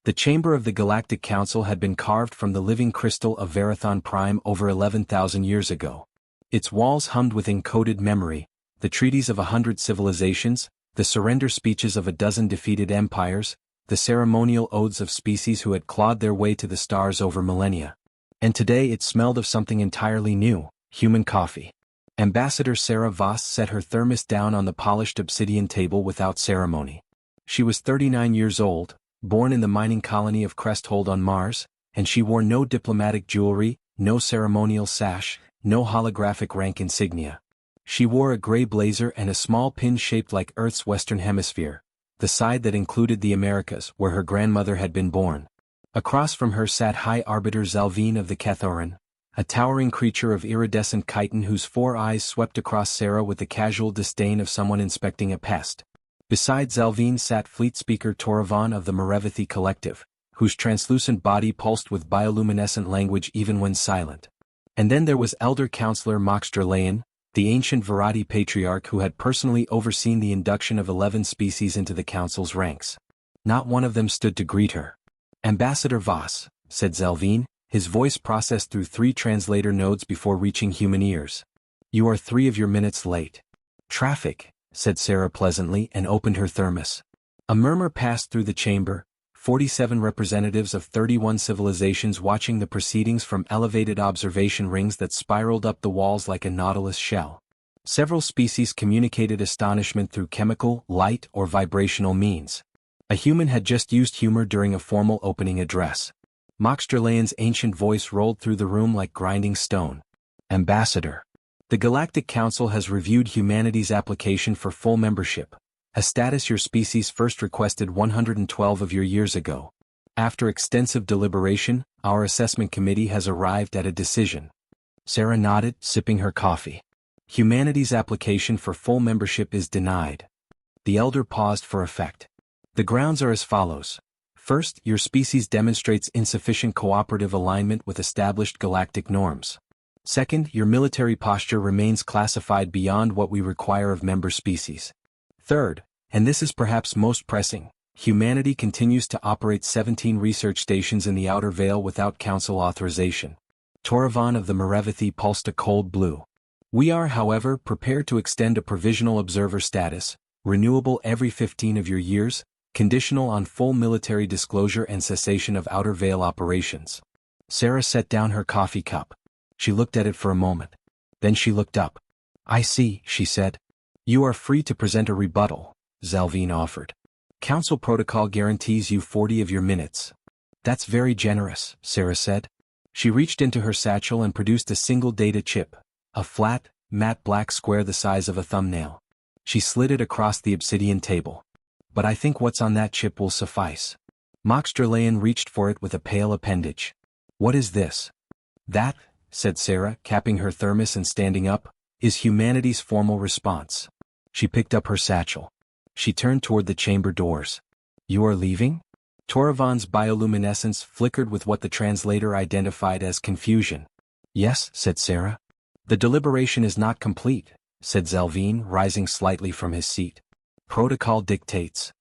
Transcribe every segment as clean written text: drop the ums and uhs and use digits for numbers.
The chamber of the Galactic Council had been carved from the living crystal of Verathon Prime over 11,000 years ago. Its walls hummed with encoded memory, the treaties of 100 civilizations, the surrender speeches of a dozen defeated empires, the ceremonial oaths of species who had clawed their way to the stars over millennia. And today it smelled of something entirely new, human coffee. Ambassador Sarah Voss set her thermos down on the polished obsidian table without ceremony. She was 39 years old, born in the mining colony of Cresthold on Mars, and she wore no diplomatic jewelry, no ceremonial sash, no holographic rank insignia. She wore a gray blazer and a small pin shaped like Earth's western hemisphere, the side that included the Americas where her grandmother had been born. Across from her sat High Arbiter Zalvine of the Kethoran, a towering creature of iridescent chitin whose 4 eyes swept across Sarah with the casual disdain of someone inspecting a pest. Beside Zalvine sat Fleet Speaker Toravan of the Merevithi Collective, whose translucent body pulsed with bioluminescent language even when silent. And then there was Elder Counselor Moxdralean, the ancient Verati patriarch who had personally overseen the induction of 11 species into the council's ranks. Not one of them stood to greet her. "Ambassador Voss," said Zalvine, his voice processed through 3 translator nodes before reaching human ears. "You are 3 of your minutes late." "Traffic," said Sarah pleasantly and opened her thermos. A murmur passed through the chamber, 47 representatives of 31 civilizations watching the proceedings from elevated observation rings that spiraled up the walls like a nautilus shell. Several species communicated astonishment through chemical, light, or vibrational means. A human had just used humor during a formal opening address. Moxdralean's ancient voice rolled through the room like grinding stone. "Ambassador, the Galactic Council has reviewed humanity's application for full membership, a status your species first requested 112 of your years ago. After extensive deliberation, our assessment committee has arrived at a decision." Sarah nodded, sipping her coffee. "Humanity's application for full membership is denied." The elder paused for effect. "The grounds are as follows. First, your species demonstrates insufficient cooperative alignment with established galactic norms. Second, your military posture remains classified beyond what we require of member species. Third, and this is perhaps most pressing, humanity continues to operate 17 research stations in the Outer Veil without council authorization." Toravan of the Merevithi pulsed a cold blue. "We are, however, prepared to extend a provisional observer status, renewable every 15 of your years, conditional on full military disclosure and cessation of Outer Veil operations." Sarah set down her coffee cup. She looked at it for a moment. Then she looked up. "I see," she said. "You are free to present a rebuttal," Zalvine offered. "Council protocol guarantees you 40 of your minutes." "That's very generous," Sarah said. She reached into her satchel and produced a single data chip, a flat, matte black square the size of a thumbnail. She slid it across the obsidian table. "But I think what's on that chip will suffice." Moxdralean reached for it with a pale appendage. "What is this?" "That," said Sarah, capping her thermos and standing up, "is humanity's formal response." She picked up her satchel. She turned toward the chamber doors. "You are leaving?" Toravan's bioluminescence flickered with what the translator identified as confusion. "Yes," said Sarah. "The deliberation is not complete," said Zalvine, rising slightly from his seat. "Protocol dictates."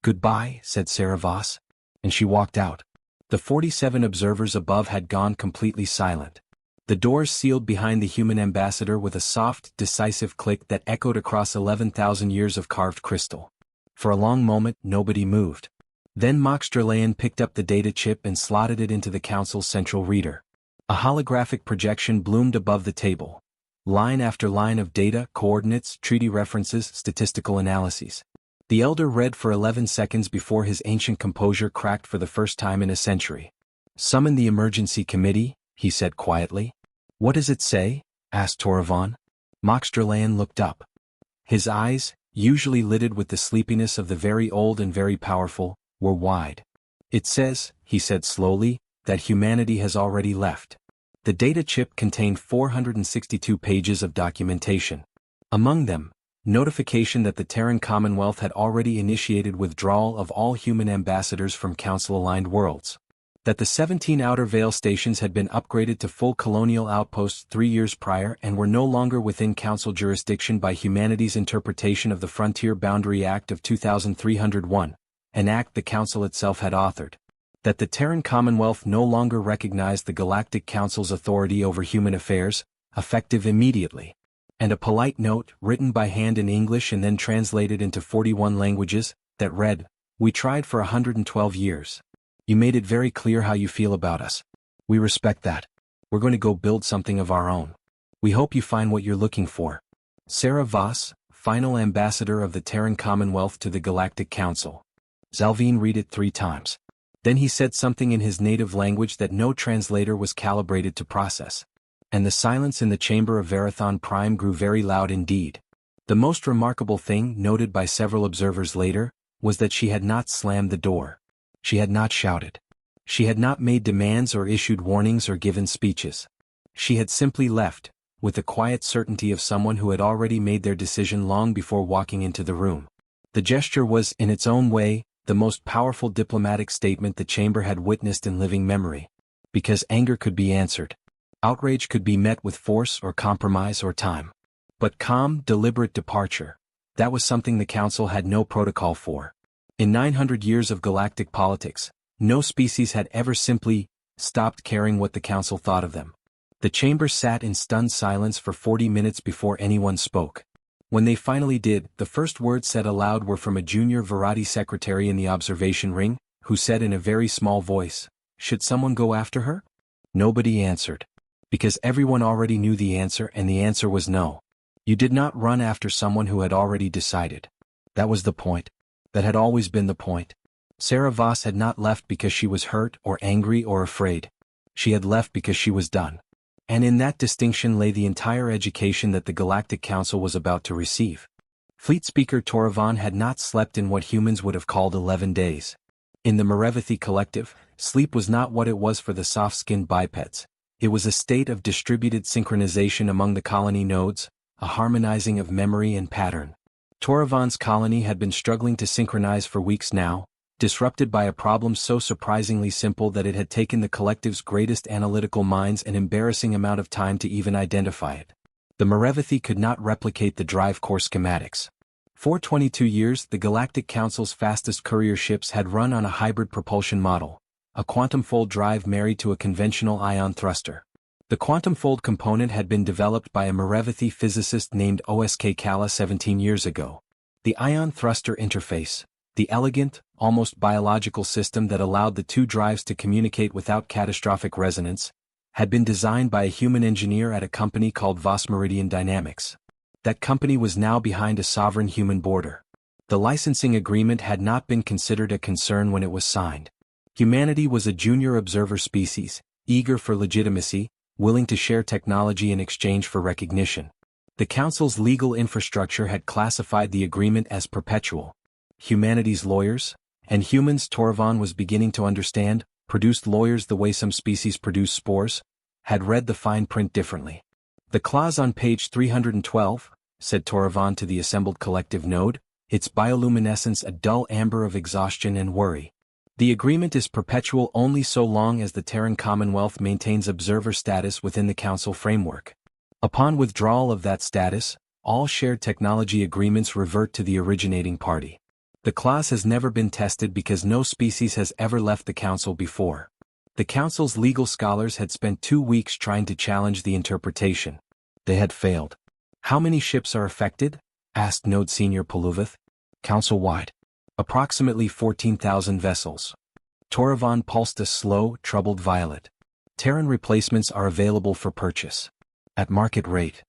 "Goodbye," said Sarah Voss. And she walked out. The 47 observers above had gone completely silent. The doors sealed behind the human ambassador with a soft, decisive click that echoed across 11,000 years of carved crystal. For a long moment, nobody moved. Then Moxdralean picked up the data chip and slotted it into the council's central reader. A holographic projection bloomed above the table. Line after line of data, coordinates, treaty references, statistical analyses. The elder read for 11 seconds before his ancient composure cracked for the first time in a century. "Summon the emergency committee," he said quietly. "What does it say?" asked Toravan. Moxdralean looked up. His eyes, usually lidded with the sleepiness of the very old and very powerful, were wide. "It says," he said slowly, "that humanity has already left." The data chip contained 462 pages of documentation. Among them, notification that the Terran Commonwealth had already initiated withdrawal of all human ambassadors from Council-aligned worlds. That the 17 Outer Veil stations had been upgraded to full colonial outposts 3 years prior and were no longer within Council jurisdiction by humanity's interpretation of the Frontier Boundary Act of 2301, an act the Council itself had authored. That the Terran Commonwealth no longer recognized the Galactic Council's authority over human affairs, effective immediately. And a polite note, written by hand in English and then translated into 41 languages, that read, "We tried for 112 years. You made it very clear how you feel about us. We respect that. We're going to go build something of our own. We hope you find what you're looking for. Sarah Voss, final ambassador of the Terran Commonwealth to the Galactic Council." Zalvin read it 3 times. Then he said something in his native language that no translator was calibrated to process. And the silence in the chamber of Verathon Prime grew very loud indeed. The most remarkable thing, noted by several observers later, was that she had not slammed the door. She had not shouted. She had not made demands or issued warnings or given speeches. She had simply left, with the quiet certainty of someone who had already made their decision long before walking into the room. The gesture was, in its own way, the most powerful diplomatic statement the chamber had witnessed in living memory. Because anger could be answered. Outrage could be met with force or compromise or time. But calm, deliberate departure, that was something the Council had no protocol for. In 900 years of galactic politics, no species had ever simply stopped caring what the Council thought of them. The chamber sat in stunned silence for 40 minutes before anyone spoke. When they finally did, the first words said aloud were from a junior Verati secretary in the observation ring, who said in a very small voice, "Should someone go after her?" Nobody answered. Because everyone already knew the answer, and the answer was no. You did not run after someone who had already decided. That was the point. That had always been the point. Sarah Voss had not left because she was hurt or angry or afraid. She had left because she was done. And in that distinction lay the entire education that the Galactic Council was about to receive. Fleet Speaker Toravan had not slept in what humans would have called 11 days. In the Merevithi Collective, sleep was not what it was for the soft-skinned bipeds. It was a state of distributed synchronization among the colony nodes, a harmonizing of memory and pattern. Toravan's colony had been struggling to synchronize for weeks now, disrupted by a problem so surprisingly simple that it had taken the collective's greatest analytical minds an embarrassing amount of time to even identify it. The Merevithi could not replicate the drive core schematics. For 22 years, the Galactic Council's fastest courier ships had run on a hybrid propulsion model, a quantum-fold drive married to a conventional ion thruster. The quantum-fold component had been developed by a Merevithi physicist named Osk Kala 17 years ago. The ion thruster interface, the elegant, almost biological system that allowed the two drives to communicate without catastrophic resonance, had been designed by a human engineer at a company called Voss Meridian Dynamics. That company was now behind a sovereign human border. The licensing agreement had not been considered a concern when it was signed. Humanity was a junior observer species, eager for legitimacy, willing to share technology in exchange for recognition. The Council's legal infrastructure had classified the agreement as perpetual. Humanity's lawyers, and humans Toravan was beginning to understand, produced lawyers the way some species produce spores, had read the fine print differently. "The clause on page 312, said Toravan to the assembled collective node, its bioluminescence a dull amber of exhaustion and worry. The agreement is perpetual only so long as the Terran Commonwealth maintains observer status within the Council framework. Upon withdrawal of that status, all shared technology agreements revert to the originating party. The clause has never been tested because no species has ever left the Council before." The Council's legal scholars had spent 2 weeks trying to challenge the interpretation. They had failed. "How many ships are affected?" asked Node Senior Puluvith. "Council-wide. Approximately 14,000 vessels." Toravan pulsed a slow, troubled violet. "Terran replacements are available for purchase. At market rate."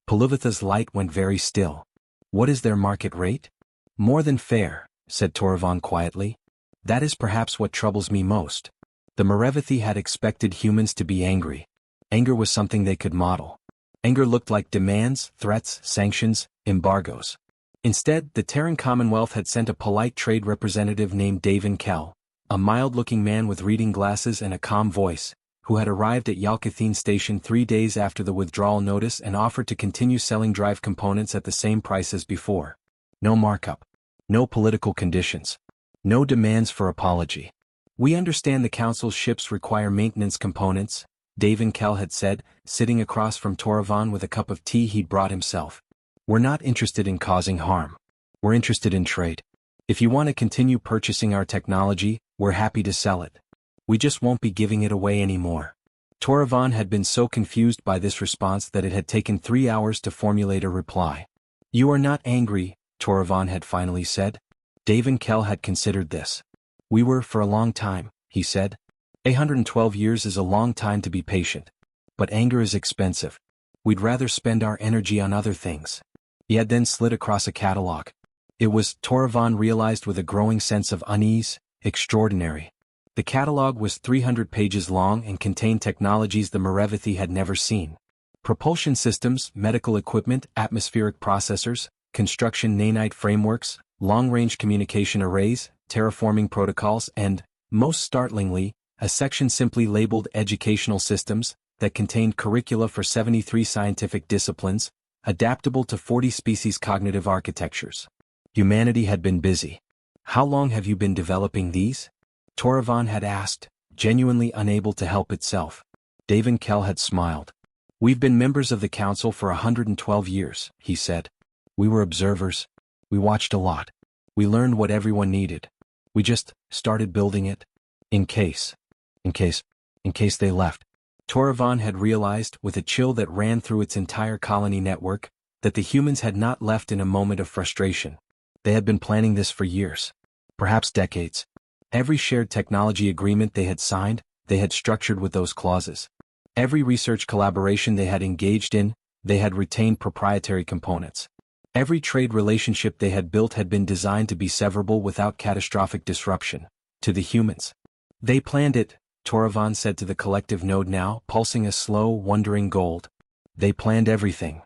Puluvitha's light went very still. "What is their market rate?" "More than fair," said Toravan quietly. "That is perhaps what troubles me most." The Merevithi had expected humans to be angry. Anger was something they could model. Anger looked like demands, threats, sanctions, embargoes. Instead, the Terran Commonwealth had sent a polite trade representative named Davin Kell, a mild-looking man with reading glasses and a calm voice, who had arrived at Yalkathene Station 3 days after the withdrawal notice and offered to continue selling drive components at the same price as before. No markup. No political conditions. No demands for apology. "We understand the Council's ships require maintenance components," Davin Kell had said, sitting across from Toravan with a cup of tea he'd brought himself. "We're not interested in causing harm. We're interested in trade. If you want to continue purchasing our technology, we're happy to sell it." We just won't be giving it away anymore. Toravan had been so confused by this response that it had taken 3 hours to formulate a reply. You are not angry, Toravan had finally said. Davin Kell had considered this. We were for a long time, he said. 112 years is a long time to be patient. But anger is expensive. We'd rather spend our energy on other things. He had then slid across a catalog. It was, Toravan realized with a growing sense of unease, extraordinary. The catalog was 300 pages long and contained technologies the Merevithi had never seen. Propulsion systems, medical equipment, atmospheric processors, construction nanite frameworks, long-range communication arrays, terraforming protocols and, most startlingly, a section simply labeled Educational Systems that contained curricula for 73 scientific disciplines, adaptable to 40 species cognitive architectures. Humanity had been busy. How long have you been developing these? Toravan had asked, genuinely unable to help itself. Davin Kell had smiled. We've been members of the council for 112 years, he said. We were observers. We watched a lot. We learned what everyone needed. We just started building it. In case they left. Toravan had realized, with a chill that ran through its entire colony network, that the humans had not left in a moment of frustration. They had been planning this for years. Perhaps decades. Every shared technology agreement they had signed, they had structured with those clauses. Every research collaboration they had engaged in, they had retained proprietary components. Every trade relationship they had built had been designed to be severable without catastrophic disruption. To the humans. They planned it, Toravan said to the collective node now, pulsing a slow, wondering gold. They planned everything.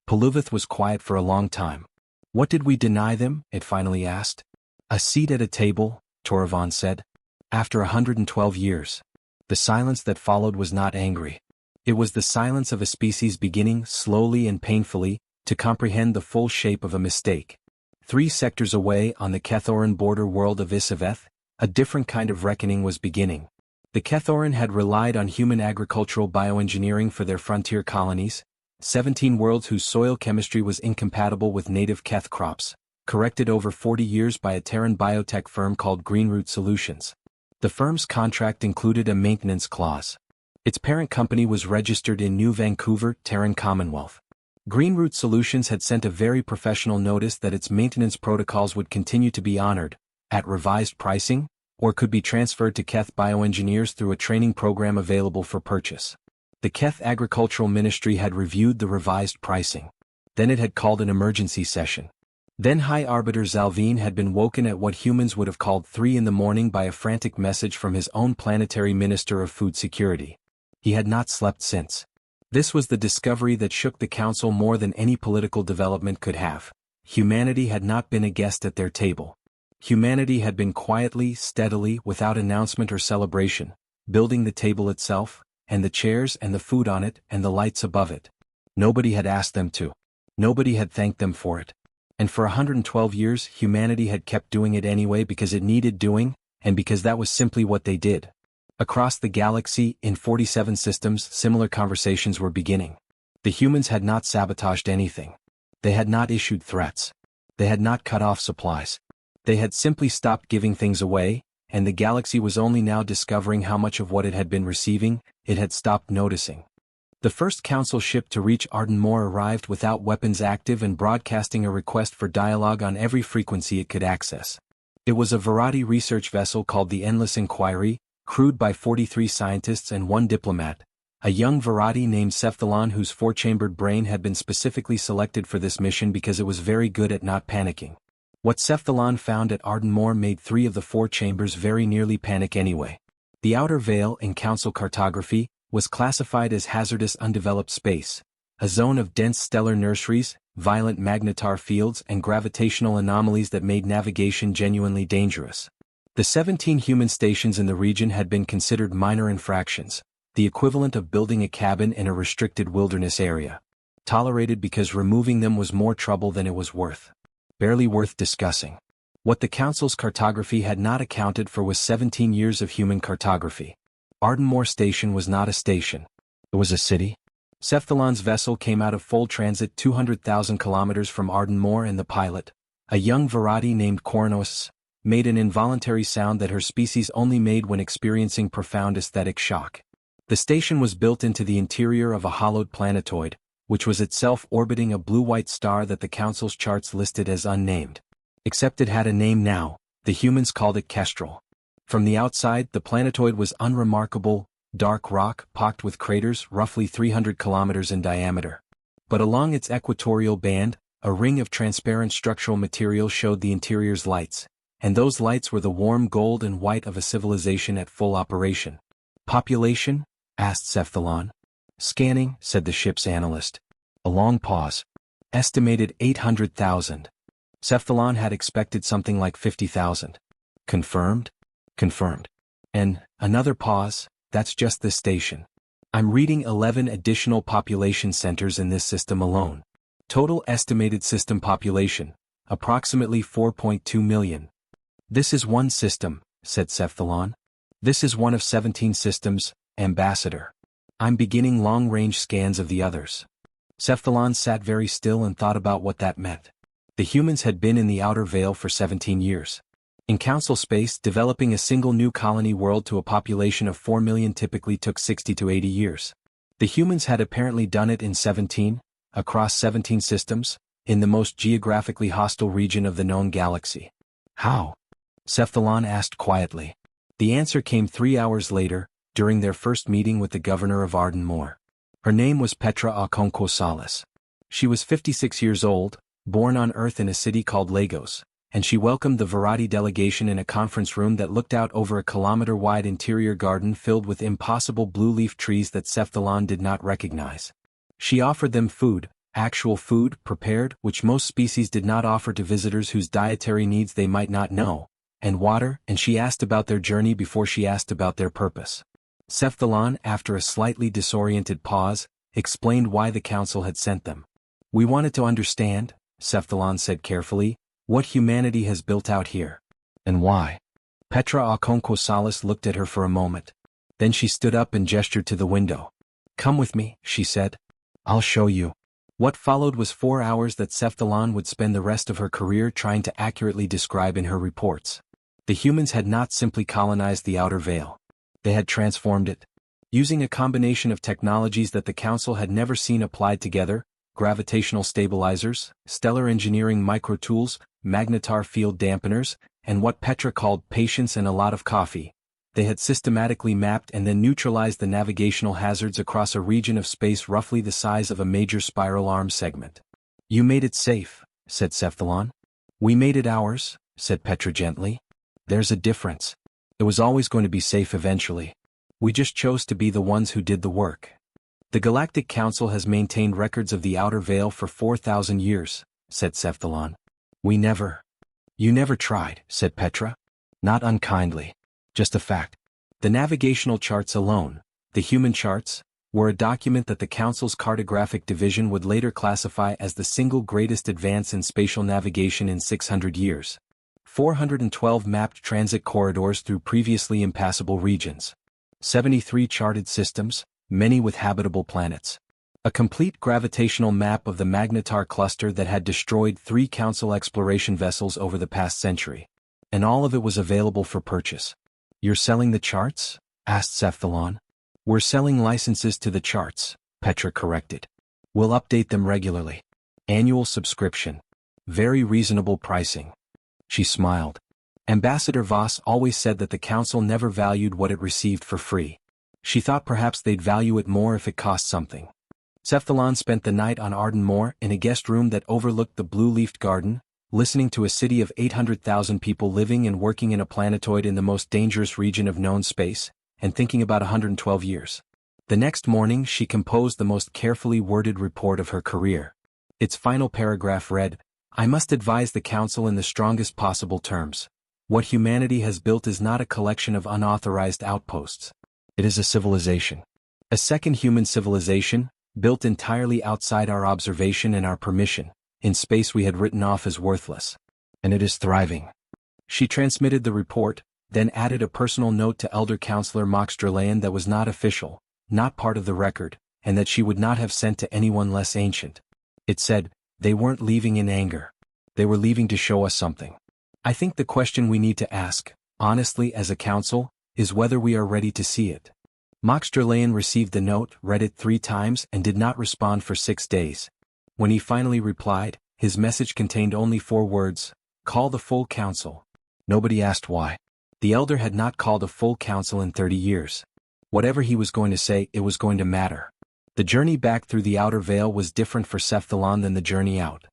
Paluvith was quiet for a long time. What did we deny them? It finally asked. A seat at a table, Toravan said. After 112 years. The silence that followed was not angry. It was the silence of a species beginning, slowly and painfully, to comprehend the full shape of a mistake. 3 sectors away on the Kethoran border world of Isaveth, a different kind of reckoning was beginning. The Kethoran had relied on human agricultural bioengineering for their frontier colonies, 17 worlds whose soil chemistry was incompatible with native Keth crops, corrected over 40 years by a Terran biotech firm called Greenroot Solutions. The firm's contract included a maintenance clause. Its parent company was registered in New Vancouver, Terran Commonwealth. Greenroot Solutions had sent a very professional notice that its maintenance protocols would continue to be honored, at revised pricing, or could be transferred to Keth bioengineers through a training program available for purchase. The Keth Agricultural Ministry had reviewed the revised pricing. Then it had called an emergency session. Then High Arbiter Zalvine had been woken at what humans would have called 3 a.m. by a frantic message from his own planetary Minister of Food Security. He had not slept since. This was the discovery that shook the Council more than any political development could have. Humanity had not been a guest at their table. Humanity had been quietly, steadily, without announcement or celebration, building the table itself, and the chairs and the food on it and the lights above it. Nobody had asked them to. Nobody had thanked them for it. And for 112 years humanity had kept doing it anyway because it needed doing, and because that was simply what they did. Across the galaxy, in 47 systems, similar conversations were beginning. The humans had not sabotaged anything. They had not issued threats. They had not cut off supplies. They had simply stopped giving things away, and the galaxy was only now discovering how much of what it had been receiving, it had stopped noticing. The first council ship to reach Ardenmoor arrived without weapons active and broadcasting a request for dialogue on every frequency it could access. It was a Varadi research vessel called the Endless Inquiry, crewed by 43 scientists and 1 diplomat, a young Varadi named Cephalon whose 4-chambered brain had been specifically selected for this mission because it was very good at not panicking. What Cephalon found at Ardenmoor made 3 of the 4 chambers very nearly panic anyway. The outer veil in council cartography was classified as hazardous undeveloped space, a zone of dense stellar nurseries, violent magnetar fields and gravitational anomalies that made navigation genuinely dangerous. The 17 human stations in the region had been considered minor infractions, the equivalent of building a cabin in a restricted wilderness area. Tolerated because removing them was more trouble than it was worth. Barely worth discussing. What the Council's cartography had not accounted for was 17 years of human cartography. Ardenmoor Station was not a station. It was a city. Cephalon's vessel came out of full transit 200,000 kilometers from Ardenmoor and the pilot, a young Varadi named Kornos, made an involuntary sound that her species only made when experiencing profound aesthetic shock. The station was built into the interior of a hollowed planetoid, which was itself orbiting a blue-white star that the Council's charts listed as unnamed. Except it had a name now. The humans called it Kestrel. From the outside, the planetoid was unremarkable, dark rock pocked with craters roughly 300 kilometers in diameter. But along its equatorial band, a ring of transparent structural material showed the interior's lights, and those lights were the warm gold and white of a civilization at full operation. Population? Asked Cephalon. Scanning, said the ship's analyst. A long pause. Estimated 800,000. Cephalon had expected something like 50,000. Confirmed? Confirmed. And, another pause, that's just this station. I'm reading 11 additional population centers in this system alone. Total estimated system population, approximately 4.2 million. This is one system, said Cephalon. This is one of 17 systems, Ambassador. I'm beginning long-range scans of the others. Cephalon sat very still and thought about what that meant. The humans had been in the outer veil for 17 years. In Council space, developing a single new colony world to a population of 4 million typically took 60 to 80 years. The humans had apparently done it in 17, across 17 systems, in the most geographically hostile region of the known galaxy. How? Cephalon asked quietly. The answer came 3 hours later, during their first meeting with the governor of Arden-Moor. Her name was Petra Okonkwo-Salas. She was 56 years old, born on Earth in a city called Lagos, and she welcomed the Varadi delegation in a conference room that looked out over a kilometer-wide interior garden filled with impossible blue-leaf trees that Cephalon did not recognize. She offered them food, actual food, prepared, which most species did not offer to visitors whose dietary needs they might not know, and water, and she asked about their journey before she asked about their purpose. Cephalon, after a slightly disoriented pause, explained why the Council had sent them. We wanted to understand, Cephalon said carefully, what humanity has built out here. And why? Petra Okonkwo-Salas looked at her for a moment. Then she stood up and gestured to the window. Come with me, she said. I'll show you. What followed was 4 hours that Cephalon would spend the rest of her career trying to accurately describe in her reports. The humans had not simply colonized the outer veil. They had transformed it. Using a combination of technologies that the Council had never seen applied together, gravitational stabilizers, stellar engineering microtools, magnetar field dampeners, and what Petra called patience and a lot of coffee, they had systematically mapped and then neutralized the navigational hazards across a region of space roughly the size of a major spiral arm segment. You made it safe, said Cephalon. We made it ours, said Petra gently. There's a difference. It was always going to be safe eventually. We just chose to be the ones who did the work. The Galactic Council has maintained records of the outer veil for 4,000 years, said Cephalon. You never tried, said Petra. Not unkindly. Just a fact. The navigational charts alone, the human charts, were a document that the Council's cartographic division would later classify as the single greatest advance in spatial navigation in 600 years. 412 mapped transit corridors through previously impassable regions. 73 charted systems, many with habitable planets. A complete gravitational map of the magnetar cluster that had destroyed 3 Council exploration vessels over the past century. And all of it was available for purchase. You're selling the charts? Asked Cephalon. We're selling licenses to the charts, Petra corrected. We'll update them regularly. Annual subscription. Very reasonable pricing. She smiled. Ambassador Voss always said that the Council never valued what it received for free. She thought perhaps they'd value it more if it cost something. Cephalon spent the night on Arden-Moor in a guest room that overlooked the blue-leafed garden, listening to a city of 800,000 people living and working in a planetoid in the most dangerous region of known space, and thinking about 112 years. The next morning she composed the most carefully worded report of her career. Its final paragraph read, I must advise the Council in the strongest possible terms. What humanity has built is not a collection of unauthorized outposts. It is a civilization. A second human civilization, built entirely outside our observation and our permission, in space we had written off as worthless. And it is thriving. She transmitted the report, then added a personal note to Elder Counselor Mox Drelayan that was not official, not part of the record, and that she would not have sent to anyone less ancient. It said, they weren't leaving in anger. They were leaving to show us something. I think the question we need to ask, honestly as a council, is whether we are ready to see it. Moxterlayan received the note, read it 3 times and did not respond for 6 days. When he finally replied, his message contained only 4 words: call the full council. Nobody asked why. The elder had not called a full council in 30 years. Whatever he was going to say, it was going to matter. The journey back through the outer veil was different for Cephalon than the journey out.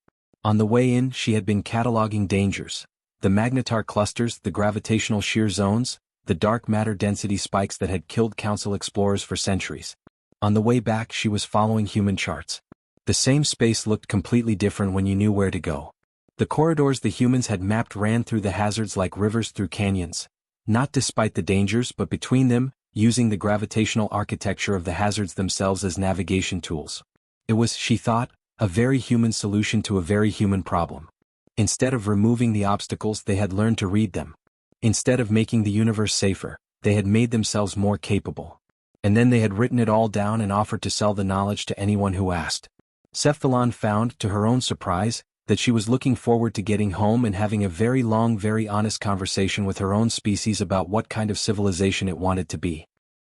On the way in, she had been cataloging dangers: the magnetar clusters, the gravitational shear zones, the dark matter density spikes that had killed council explorers for centuries. On the way back, she was following human charts. The same space looked completely different when you knew where to go. The corridors the humans had mapped ran through the hazards like rivers through canyons, not despite the dangers but between them, using the gravitational architecture of the hazards themselves as navigation tools. It was, she thought, a very human solution to a very human problem. Instead of removing the obstacles, they had learned to read them. Instead of making the universe safer, they had made themselves more capable. And then they had written it all down and offered to sell the knowledge to anyone who asked. Cephalon found, to her own surprise, that she was looking forward to getting home and having a very long, very honest conversation with her own species about what kind of civilization it wanted to be.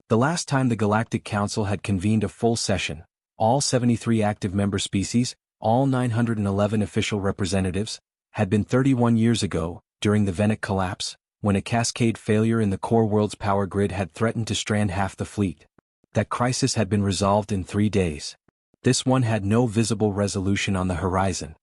The last time the Galactic Council had convened a full session, all 73 active member species, all 911 official representatives, had been 31 years ago, during the Venic collapse, when a cascade failure in the core world's power grid had threatened to strand half the fleet. That crisis had been resolved in 3 days. This one had no visible resolution on the horizon.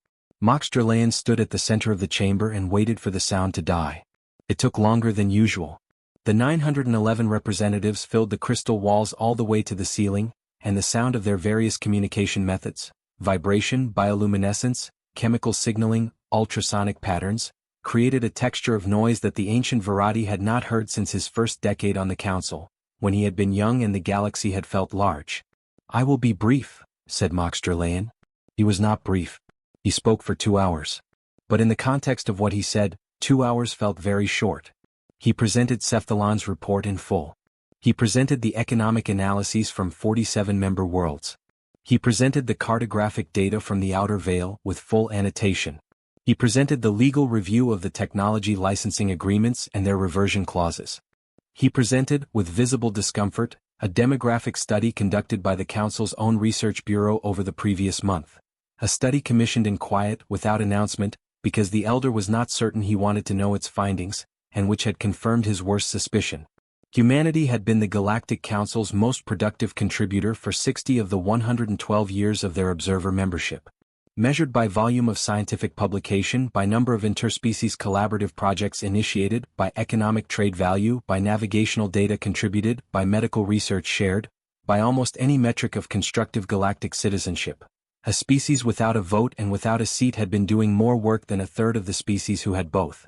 Moxterlayan stood at the center of the chamber and waited for the sound to die. It took longer than usual. The 911 representatives filled the crystal walls all the way to the ceiling, and the sound of their various communication methods, vibration, bioluminescence, chemical signaling, ultrasonic patterns, created a texture of noise that the ancient Virati had not heard since his first decade on the council, when he had been young and the galaxy had felt large. I will be brief, said Moxterlayan. He was not brief. He spoke for 2 hours. But in the context of what he said, 2 hours felt very short. He presented Cephalon's report in full. He presented the economic analyses from 47 member worlds. He presented the cartographic data from the outer veil with full annotation. He presented the legal review of the technology licensing agreements and their reversion clauses. He presented, with visible discomfort, a demographic study conducted by the Council's own research bureau over the previous month. A study commissioned in quiet, without announcement, because the elder was not certain he wanted to know its findings, and which had confirmed his worst suspicion. Humanity had been the Galactic Council's most productive contributor for 60 of the 112 years of their observer membership. Measured by volume of scientific publication, by number of interspecies collaborative projects initiated, by economic trade value, by navigational data contributed, by medical research shared, by almost any metric of constructive galactic citizenship. A species without a vote and without a seat had been doing more work than a third of the species who had both.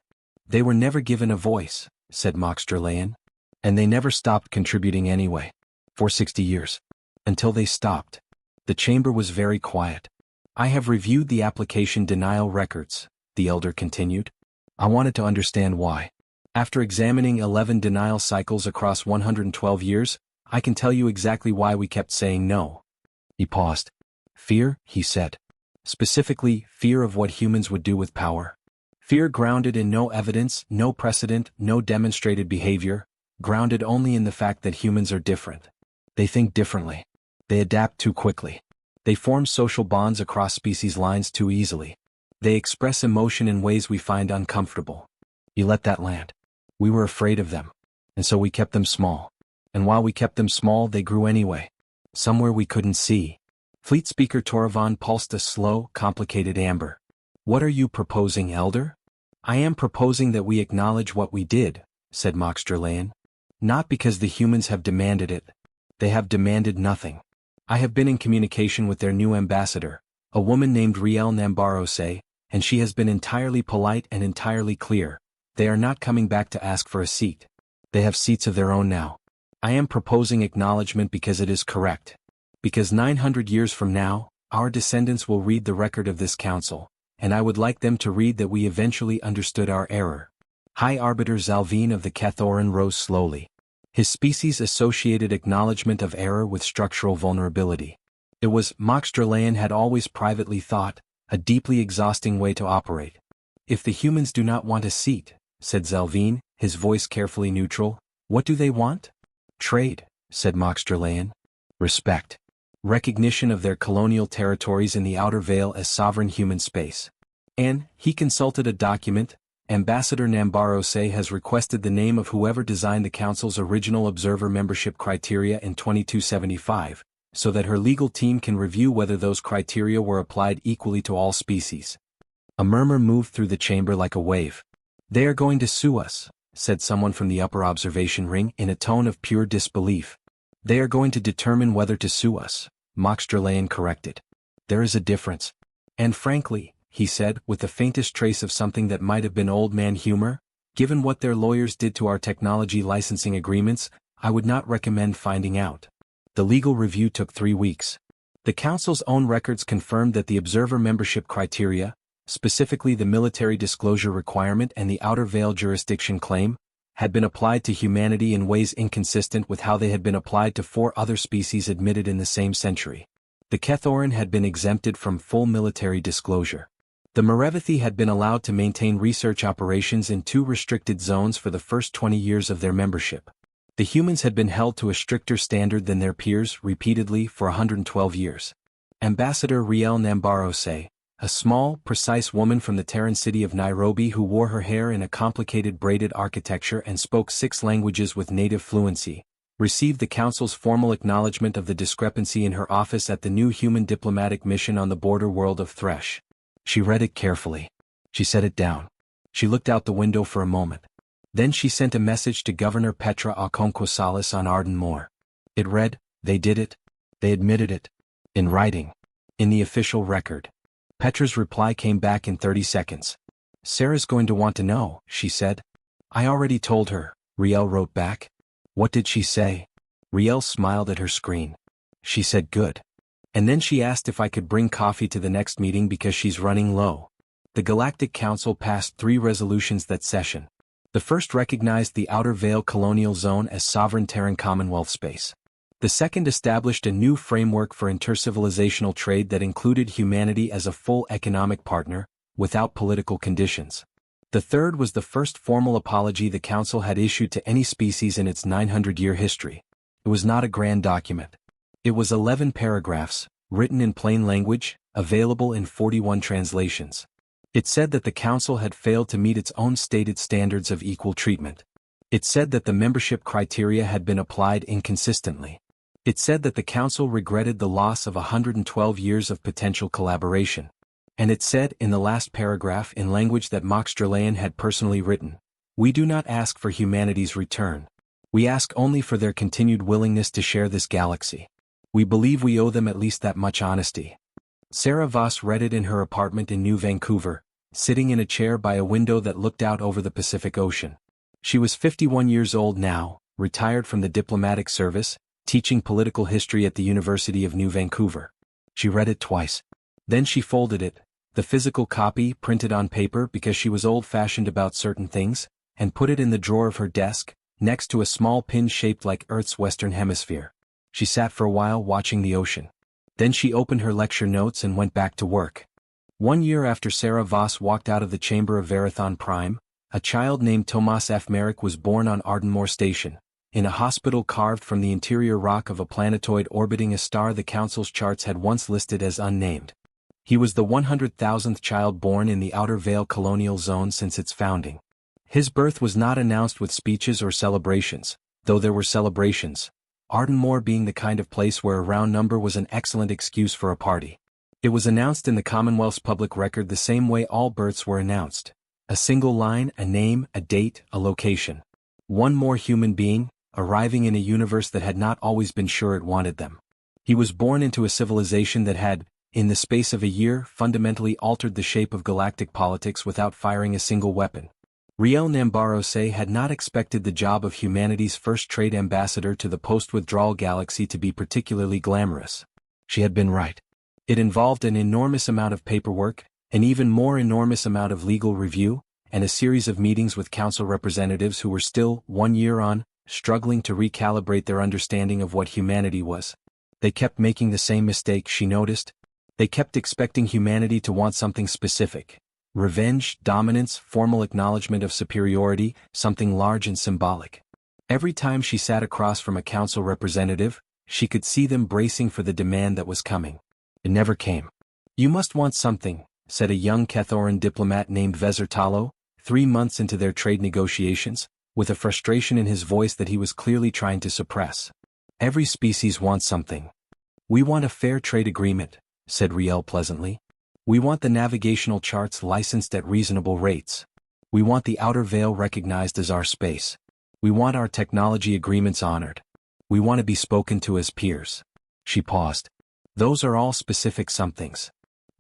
They were never given a voice, said Moxterlayan. And they never stopped contributing anyway. For 60 years. Until they stopped. The chamber was very quiet. I have reviewed the application denial records, the elder continued. I wanted to understand why. After examining 11 denial cycles across 112 years, I can tell you exactly why we kept saying no. He paused. Fear, he said. Specifically, fear of what humans would do with power. Fear grounded in no evidence, no precedent, no demonstrated behavior, grounded only in the fact that humans are different. They think differently. They adapt too quickly. They form social bonds across species lines too easily. They express emotion in ways we find uncomfortable. You let that land. We were afraid of them. And so we kept them small. And while we kept them small, they grew anyway. Somewhere we couldn't see. Fleet Speaker Toravan pulsed a slow, complicated amber. What are you proposing, Elder? I am proposing that we acknowledge what we did, said Moxterlayan. Not because the humans have demanded it. They have demanded nothing. I have been in communication with their new ambassador, a woman named Riel Nambarose, and she has been entirely polite and entirely clear. They are not coming back to ask for a seat. They have seats of their own now. I am proposing acknowledgement because it is correct. Because 900 years from now, our descendants will read the record of this council, and I would like them to read that we eventually understood our error. High Arbiter Zalvine of the Cathoran rose slowly. His species-associated acknowledgement of error with structural vulnerability. It was, Moxterlayan had always privately thought, a deeply exhausting way to operate. If the humans do not want a seat, said Zelvine, his voice carefully neutral, what do they want? Trade, said Moxterlean. Respect. Recognition of their colonial territories in the Outer Veil as sovereign human space. And, he consulted a document. Ambassador Nambarose has requested the name of whoever designed the Council's original observer membership criteria in 2275, so that her legal team can review whether those criteria were applied equally to all species. A murmur moved through the chamber like a wave. They are going to sue us, said someone from the upper observation ring in a tone of pure disbelief. They are going to determine whether to sue us, Moxterlean corrected. There is a difference. And frankly, he said, with the faintest trace of something that might have been old man humor, given what their lawyers did to our technology licensing agreements, I would not recommend finding out. The legal review took 3 weeks. The Council's own records confirmed that the observer membership criteria, specifically the military disclosure requirement and the Outer Veil jurisdiction claim, had been applied to humanity in ways inconsistent with how they had been applied to 4 other species admitted in the same century. The Kethoran had been exempted from full military disclosure. The Merevithi had been allowed to maintain research operations in 2 restricted zones for the first 20 years of their membership. The humans had been held to a stricter standard than their peers repeatedly for 112 years. Ambassador Riel Nambarose, a small, precise woman from the Terran city of Nairobi who wore her hair in a complicated braided architecture and spoke 6 languages with native fluency, received the Council's formal acknowledgement of the discrepancy in her office at the new human diplomatic mission on the border world of Thresh. She read it carefully. She set it down. She looked out the window for a moment. Then she sent a message to Governor Petra Okonkwo-Salas on Arden Moor. It read, "They did it. They admitted it. In writing. In the official record." Petra's reply came back in 30 seconds. "Sarah's going to want to know," she said. "I already told her," Riel wrote back. "What did she say?" Riel smiled at her screen. "She said good. And then she asked if I could bring coffee to the next meeting because she's running low." The Galactic Council passed 3 resolutions that session. The first recognized the Outer Veil colonial zone as sovereign Terran Commonwealth space. The second established a new framework for intercivilizational trade that included humanity as a full economic partner, without political conditions. The third was the first formal apology the Council had issued to any species in its 900-year history. It was not a grand document. It was 11 paragraphs, written in plain language, available in 41 translations. It said that the Council had failed to meet its own stated standards of equal treatment. It said that the membership criteria had been applied inconsistently. It said that the Council regretted the loss of 112 years of potential collaboration. And it said in the last paragraph in language that Moxterlean had personally written, "We do not ask for humanity's return. We ask only for their continued willingness to share this galaxy. We believe we owe them at least that much honesty." Sarah Voss read it in her apartment in New Vancouver, sitting in a chair by a window that looked out over the Pacific Ocean. She was 51 years old now, retired from the diplomatic service, teaching political history at the University of New Vancouver. She read it twice. Then she folded it, the physical copy printed on paper because she was old-fashioned about certain things, and put it in the drawer of her desk, next to a small pin shaped like Earth's western hemisphere. She sat for a while watching the ocean. Then she opened her lecture notes and went back to work. 1 year after Sarah Voss walked out of the chamber of Verathon Prime, a child named Tomas F. Merrick was born on Ardenmore Station, in a hospital carved from the interior rock of a planetoid orbiting a star the Council's charts had once listed as unnamed. He was the 100,000th child born in the Outer Veil colonial zone since its founding. His birth was not announced with speeches or celebrations, though there were celebrations, Ardenmore being the kind of place where a round number was an excellent excuse for a party. It was announced in the Commonwealth's public record the same way all births were announced. A single line, a name, a date, a location. One more human being, arriving in a universe that had not always been sure it wanted them. He was born into a civilization that had, in the space of a year, fundamentally altered the shape of galactic politics without firing a single weapon. Riel Nambarose had not expected the job of humanity's first trade ambassador to the post-withdrawal galaxy to be particularly glamorous. She had been right. It involved an enormous amount of paperwork, an even more enormous amount of legal review, and a series of meetings with council representatives who were still, 1 year on, struggling to recalibrate their understanding of what humanity was. They kept making the same mistake, she noticed. They kept expecting humanity to want something specific, Revenge, dominance, formal acknowledgement of superiority, something large and symbolic. Every time she sat across from a council representative, she could see them bracing for the demand that was coming. It never came. "You must want something," said a young Kethoran diplomat named Vezertalo, 3 months into their trade negotiations, with a frustration in his voice that he was clearly trying to suppress. "Every species wants something." "We want a fair trade agreement," said Riel pleasantly. "We want the navigational charts licensed at reasonable rates. We want the outer veil recognized as our space. We want our technology agreements honored. We want to be spoken to as peers." She paused. "Those are all specific somethings.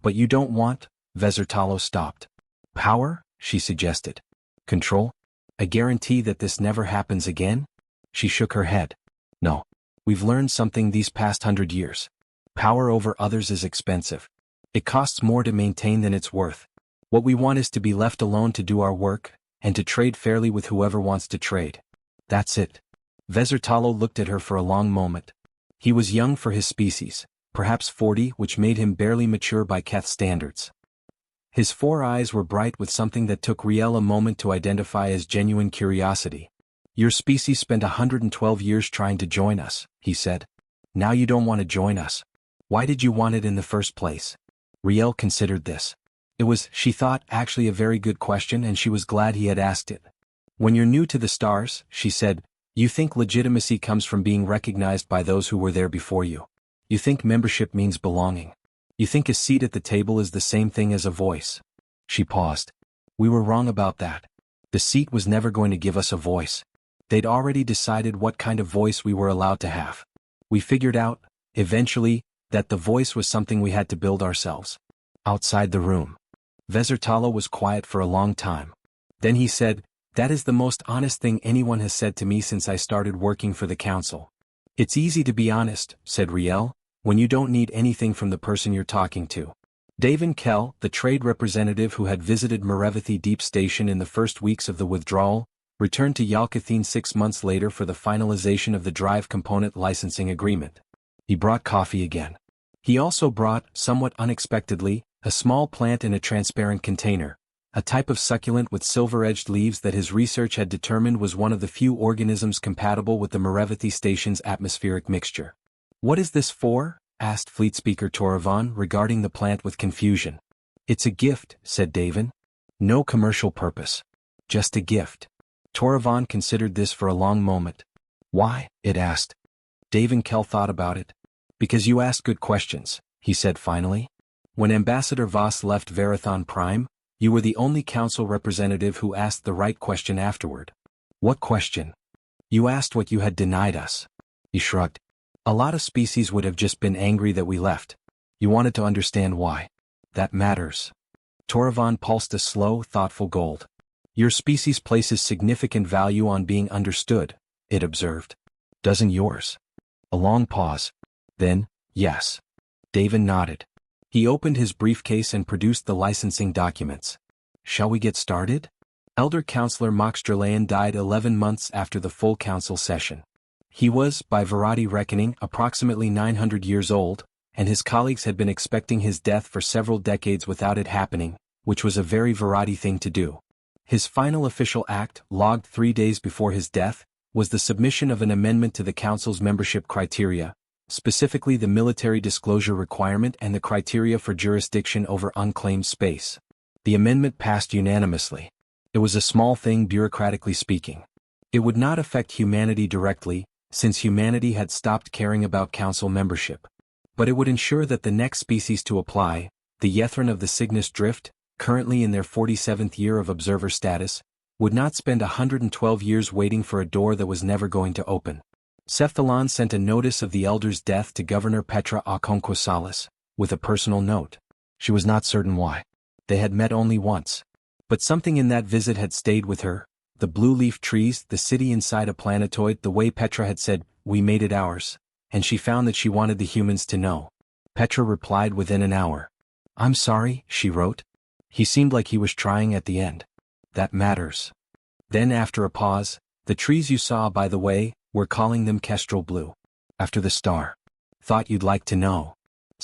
But you don't want?" Vezertalo stopped. "Power?" she suggested. "Control? A guarantee that this never happens again?" She shook her head. "No. We've learned something these past 100 years. Power over others is expensive. It costs more to maintain than it's worth. What we want is to be left alone to do our work, and to trade fairly with whoever wants to trade. That's it." Vezertalo looked at her for a long moment. He was young for his species, perhaps 40, which made him barely mature by Keth standards. His 4 eyes were bright with something that took Riel a moment to identify as genuine curiosity. "Your species spent 112 years trying to join us," he said. "Now you don't want to join us. Why did you want it in the first place?" Riel considered this. It was, she thought, actually a very good question, and she was glad he had asked it. "When you're new to the stars," she said, "you think legitimacy comes from being recognized by those who were there before you. You think membership means belonging. You think a seat at the table is the same thing as a voice." She paused. "We were wrong about that. The seat was never going to give us a voice. They'd already decided what kind of voice we were allowed to have. We figured out, eventually, that the voice was something we had to build ourselves." Outside the room, Vezertalo was quiet for a long time. Then he said, "That is the most honest thing anyone has said to me since I started working for the council." "It's easy to be honest," said Riel, "when you don't need anything from the person you're talking to." Davin Kell, the trade representative who had visited Merevithi Deep Station in the first weeks of the withdrawal, returned to Yalkathine 6 months later for the finalization of the drive component licensing agreement. He brought coffee again. He also brought, somewhat unexpectedly, a small plant in a transparent container, a type of succulent with silver-edged leaves that his research had determined was one of the few organisms compatible with the Merevithi Station's atmospheric mixture. "What is this for?" asked Fleet Speaker Toravan, regarding the plant with confusion. "It's a gift," said Davin. "No commercial purpose. Just a gift." Toravan considered this for a long moment. "Why?" it asked. Davin Kell thought about it. "Because you ask good questions," he said finally. "When Ambassador Voss left Verathon Prime, you were the only council representative who asked the right question afterward." "What question?" "You asked what you had denied us." He shrugged. "A lot of species would have just been angry that we left. You wanted to understand why. That matters." Toravan pulsed a slow, thoughtful gold. "Your species places significant value on being understood," it observed. "Doesn't yours?" A long pause. Then, "Yes." Davin nodded. He opened his briefcase and produced the licensing documents. "Shall we get started?" Elder Counselor Moxdralayan died 11 months after the full council session. He was, by Varadi reckoning, approximately 900 years old, and his colleagues had been expecting his death for several decades without it happening, which was a very Varadi thing to do. His final official act, logged 3 days before his death, was the submission of an amendment to the council's membership criteria, specifically the military disclosure requirement and the criteria for jurisdiction over unclaimed space. The amendment passed unanimously. It was a small thing bureaucratically speaking. It would not affect humanity directly, since humanity had stopped caring about council membership. But it would ensure that the next species to apply, the Yethran of the Cygnus Drift, currently in their 47th year of observer status, would not spend 112 years waiting for a door that was never going to open. Cephalon sent a notice of the elder's death to Governor Petra Okonkwosalis, with a personal note. She was not certain why. They had met only once. But something in that visit had stayed with her, the blue-leaf trees, the city inside a planetoid, the way Petra had said, "We made it ours," and she found that she wanted the humans to know. Petra replied within an hour. "I'm sorry," she wrote. He seemed like he was trying at the end. "That matters." Then after a pause, "The trees you saw, by the way, we're calling them Kestrel Blue. After the star. Thought you'd like to know."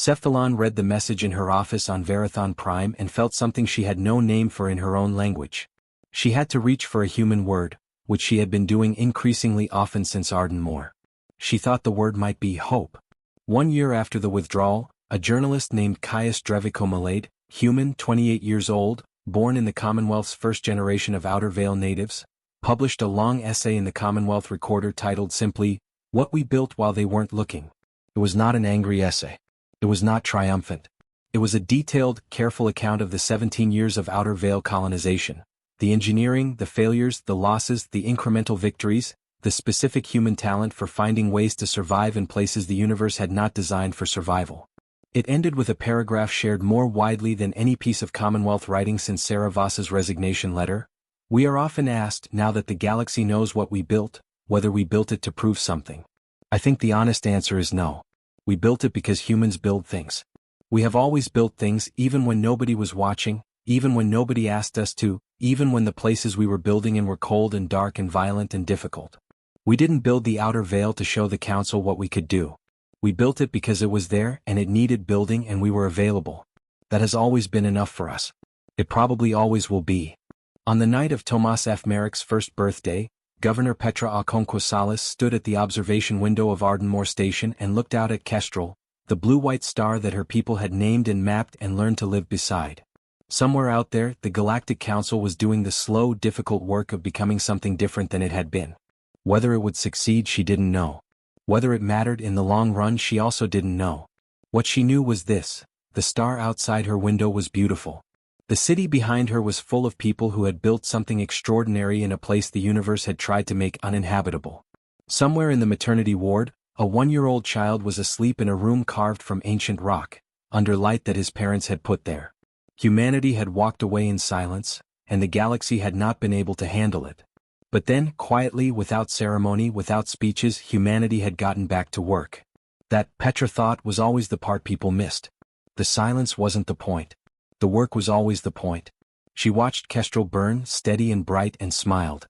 Cephalon read the message in her office on Verathon Prime and felt something she had no name for in her own language. She had to reach for a human word, which she had been doing increasingly often since Ardenmore. She thought the word might be hope. 1 year after the withdrawal, a journalist named Caius Drevico-Malade, human 28 years old, born in the Commonwealth's first generation of Outer Vale natives, published a long essay in the Commonwealth Recorder titled simply, "What We Built While They Weren't Looking." It was not an angry essay. It was not triumphant. It was a detailed, careful account of the 17 years of Outer Vale colonization, the engineering, the failures, the losses, the incremental victories, the specific human talent for finding ways to survive in places the universe had not designed for survival. It ended with a paragraph shared more widely than any piece of Commonwealth writing since Sarah Voss's resignation letter. We are often asked, now that the galaxy knows what we built, whether we built it to prove something. I think the honest answer is no. We built it because humans build things. We have always built things even when nobody was watching, even when nobody asked us to, even when the places we were building in were cold and dark and violent and difficult. We didn't build the Outer Veil to show the Council what we could do. We built it because it was there and it needed building and we were available. That has always been enough for us. It probably always will be. On the night of Tomas F. Merrick's first birthday, Governor Petra Okonkwo-Salas stood at the observation window of Ardenmore Station and looked out at Kestrel, the blue-white star that her people had named and mapped and learned to live beside. Somewhere out there, the Galactic Council was doing the slow, difficult work of becoming something different than it had been. Whether it would succeed, she didn't know. Whether it mattered in the long run, she also didn't know. What she knew was this: the star outside her window was beautiful. The city behind her was full of people who had built something extraordinary in a place the universe had tried to make uninhabitable. Somewhere in the maternity ward, a 1-year-old child was asleep in a room carved from ancient rock, under light that his parents had put there. Humanity had walked away in silence, and the galaxy had not been able to handle it. But then, quietly, without ceremony, without speeches, humanity had gotten back to work. That, Petra thought, was always the part people missed. The silence wasn't the point. The work was always the point. She watched Kestrel burn, steady and bright, and smiled.